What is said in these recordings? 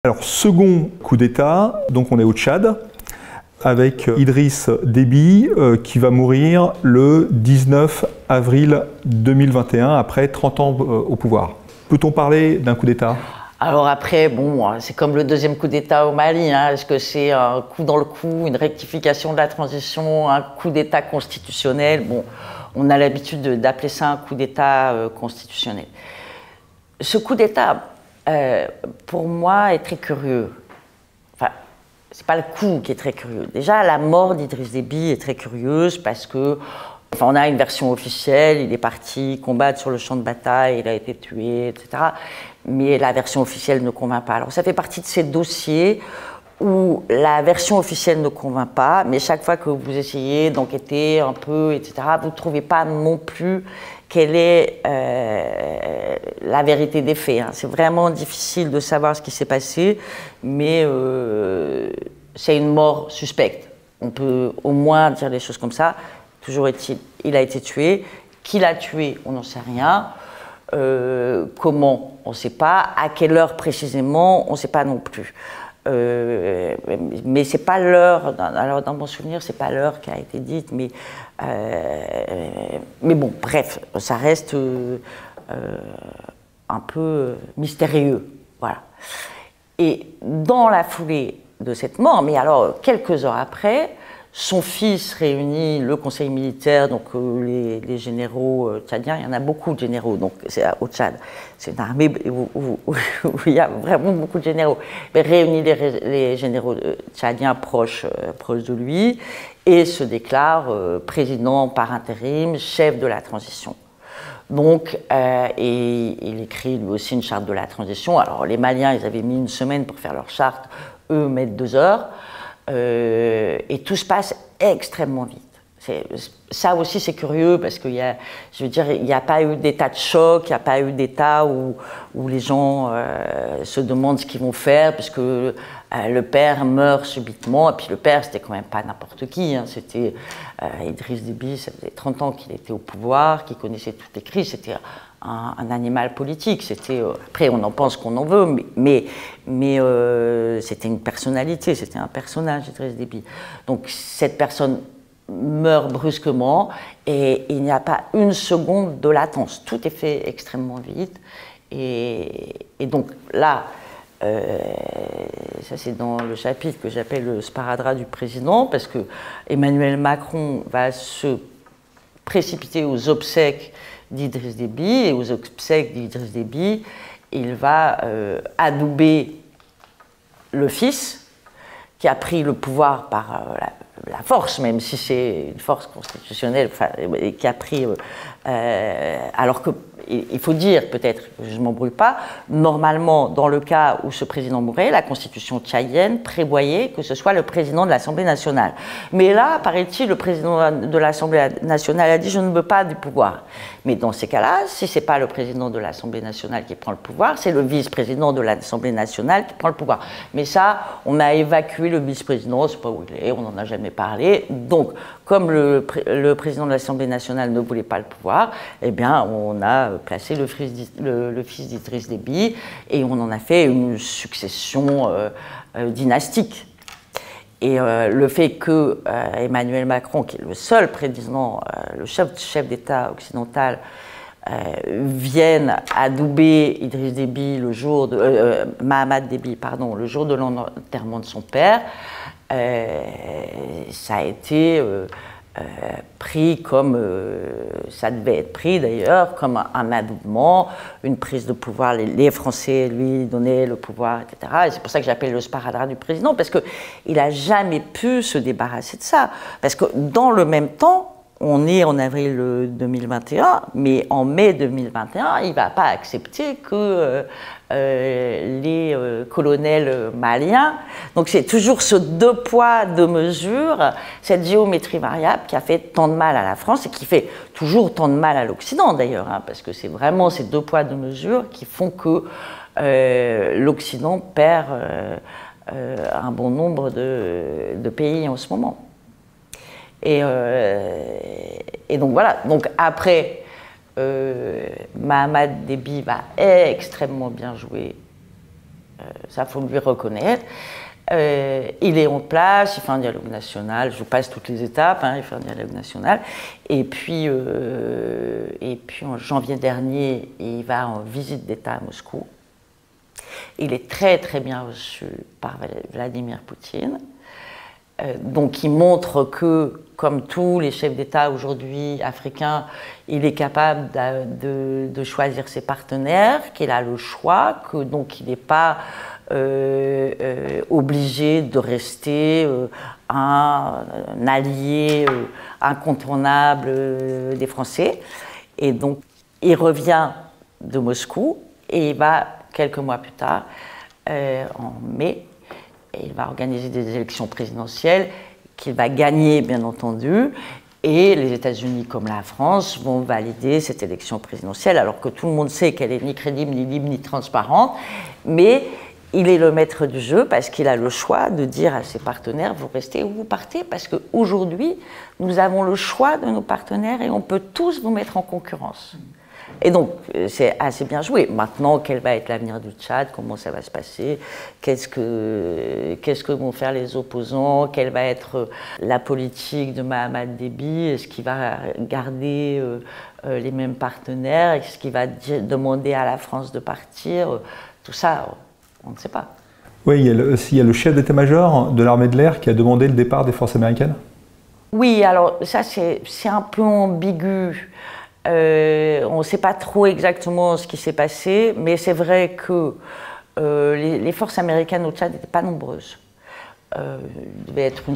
Alors, second coup d'État, donc on est au Tchad, avec Idriss Déby qui va mourir le 19 avril 2021, après 30 ans au pouvoir. Peut-on parler d'un coup d'État ? Alors après, bon, c'est comme le deuxième coup d'État au Mali. Hein. Est-ce que c'est un coup dans le coup, une rectification de la transition, un coup d'État constitutionnel? Bon, on a l'habitude d'appeler ça un coup d'État constitutionnel. Ce coup d'État, pour moi, est très curieux. Enfin, c'est pas le coup qui est très curieux. Déjà, la mort d'Idriss Déby est très curieuse parce que, enfin, on a une version officielle, il est parti combattre sur le champ de bataille, il a été tué, etc. Mais la version officielle ne convainc pas. Alors, ça fait partie de ces dossiers où la version officielle ne convainc pas, mais chaque fois que vous essayez d'enquêter un peu, etc., vous ne trouvez pas non plus quelle est la vérité des faits. Hein. C'est vraiment difficile de savoir ce qui s'est passé, mais c'est une mort suspecte. On peut au moins dire des choses comme ça. Toujours est-il, il a été tué. Qui l'a tué, on n'en sait rien. Comment, on ne sait pas. À quelle heure précisément, on ne sait pas non plus. Mais c'est pas l'heure, alors dans mon souvenir, c'est pas l'heure qui a été dite, mais bon, bref, ça reste un peu mystérieux, voilà. Et dans la foulée de cette mort, mais alors quelques heures après, son fils réunit le conseil militaire, donc les généraux tchadiens, il y en a beaucoup de généraux, donc c'est au Tchad, c'est une armée où il y a vraiment beaucoup de généraux, mais réunit les généraux tchadiens proches de lui et se déclare président par intérim, chef de la transition. Donc, et il écrit lui aussi une charte de la transition. Alors les Maliens, ils avaient mis une semaine pour faire leur charte, eux mettent 2 heures. Et tout se passe extrêmement vite. Ça aussi, c'est curieux parce qu'il y a, je veux dire, il n'y a pas eu d'état de choc, il n'y a pas eu d'état où les gens se demandent ce qu'ils vont faire, puisque le père meurt subitement. Et puis le père, c'était quand même pas n'importe qui. Hein, c'était Idriss Déby, ça faisait 30 ans qu'il était au pouvoir, qu'il connaissait toutes les crises. C'était un animal politique. C'était, après, on en pense qu'on en veut, mais c'était une personnalité, c'était un personnage, Idriss Déby. Donc cette personne meurt brusquement et il n'y a pas une seconde de latence. Tout est fait extrêmement vite. Et donc là, ça c'est dans le chapitre que j'appelle le sparadrap du président, parce que Emmanuel Macron va se précipiter aux obsèques d'Idriss Déby, et aux obsèques d'Idriss Déby, il va adouber le fils, qui a pris le pouvoir par la force, même si c'est une force constitutionnelle, enfin, qui a pris... alors que, il faut dire, peut-être, je ne m'embrouille pas, normalement, dans le cas où ce président mourait, la constitution tchadienne prévoyait que ce soit le président de l'Assemblée nationale. Mais là, paraît-il, le président de l'Assemblée nationale a dit « je ne veux pas du pouvoir ». Mais dans ces cas-là, si ce n'est pas le président de l'Assemblée nationale qui prend le pouvoir, c'est le vice-président de l'Assemblée nationale qui prend le pouvoir. Mais ça, on a évacué le vice-président, on ne sait pas où il est, on n'en a jamais parlé. Donc, comme le président de l'Assemblée nationale ne voulait pas le pouvoir, eh bien, on a placé le fils d'Idriss Déby et on en a fait une succession dynastique. Et le fait que Emmanuel Macron, qui est le seul président, le chef d'État occidental, vienne adouber Idriss Déby le jour de Mahamat Déby, pardon, le jour de l'enterrement de son père, ça a été pris comme ça devait être pris d'ailleurs, comme un adoubement, une prise de pouvoir. Les Français lui donnaient le pouvoir, etc. Et c'est pour ça que j'appelle le sparadrap du président, parce qu'il n'a jamais pu se débarrasser de ça. Parce que dans le même temps, on est en avril 2021, mais en mai 2021, il ne va pas accepter que les colonels maliens... Donc c'est toujours ce 2 poids, 2 mesures, cette géométrie variable qui a fait tant de mal à la France et qui fait toujours tant de mal à l'Occident d'ailleurs, hein, parce que c'est vraiment ces 2 poids, 2 mesures qui font que l'Occident perd un bon nombre de pays en ce moment. Et donc voilà, donc après, Mahamat Déby va extrêmement bien jouer Ça, faut lui reconnaître. Il est en place, il fait un dialogue national, je passe toutes les étapes, hein, il fait un dialogue national. Et puis en janvier dernier, il va en visite d'État à Moscou. Il est très très bien reçu par Vladimir Poutine. Donc il montre que, comme tous les chefs d'État aujourd'hui africains, il est capable de choisir ses partenaires, qu'il a le choix, que donc il n'est pas obligé de rester un allié incontournable des Français. Et donc il revient de Moscou et il va, quelques mois plus tard, en mai, et il va organiser des élections présidentielles qu'il va gagner, bien entendu, et les États-Unis, comme la France, vont valider cette élection présidentielle, alors que tout le monde sait qu'elle est ni crédible, ni libre, ni transparente, mais il est le maître du jeu parce qu'il a le choix de dire à ses partenaires, vous restez ou vous partez, parce qu'aujourd'hui, nous avons le choix de nos partenaires et on peut tous vous mettre en concurrence. Et donc, c'est assez bien joué. Maintenant, quel va être l'avenir du Tchad? Comment ça va se passer? Qu'est-ce que vont faire les opposants? Quelle va être la politique de Mahamat Déby? Est-ce qu'il va garder les mêmes partenaires? Est-ce qu'il va demander à la France de partir? Tout ça, on ne sait pas. Oui, il y a le chef d'état-major de l'armée de l'air qui a demandé le départ des forces américaines. Oui, alors ça, c'est un peu ambigu. On ne sait pas trop exactement ce qui s'est passé, mais c'est vrai que les forces américaines au Tchad n'étaient pas nombreuses.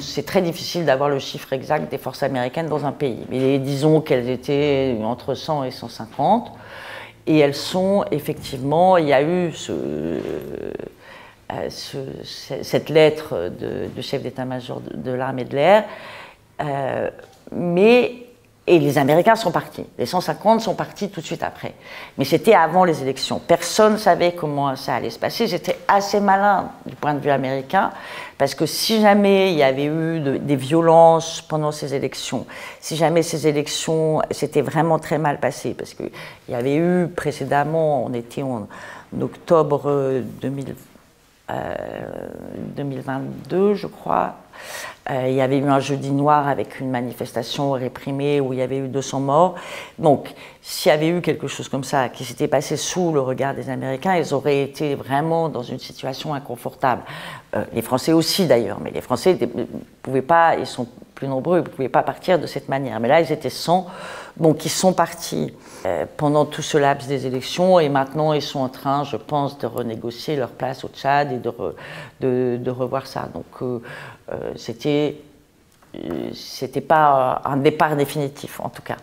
C'est très difficile d'avoir le chiffre exact des forces américaines dans un pays, mais disons qu'elles étaient entre 100 et 150, et elles sont effectivement, il y a eu cette lettre du chef d'état-major de l'armée de l'air, et les Américains sont partis. Les 150 sont partis tout de suite après. Mais c'était avant les élections. Personne ne savait comment ça allait se passer. J'étais assez malin du point de vue américain, parce que si jamais il y avait eu des violences pendant ces élections, si jamais ces élections s'étaient vraiment très mal passées, parce qu'il y avait eu précédemment, on était en octobre 2022, je crois, il y avait eu un jeudi noir avec une manifestation réprimée où il y avait eu 200 morts. Donc, s'il y avait eu quelque chose comme ça qui s'était passé sous le regard des Américains, ils auraient été vraiment dans une situation inconfortable. Les Français aussi d'ailleurs, mais les Français ne pouvaient pas, ils sont plus nombreux, ils ne pouvaient pas partir de cette manière. Mais là, ils étaient 100, donc ils sont partis pendant tout ce laps des élections et maintenant ils sont en train, je pense, de renégocier leur place au Tchad et de revoir ça. Donc, c'était pas un départ définitif, en tout cas.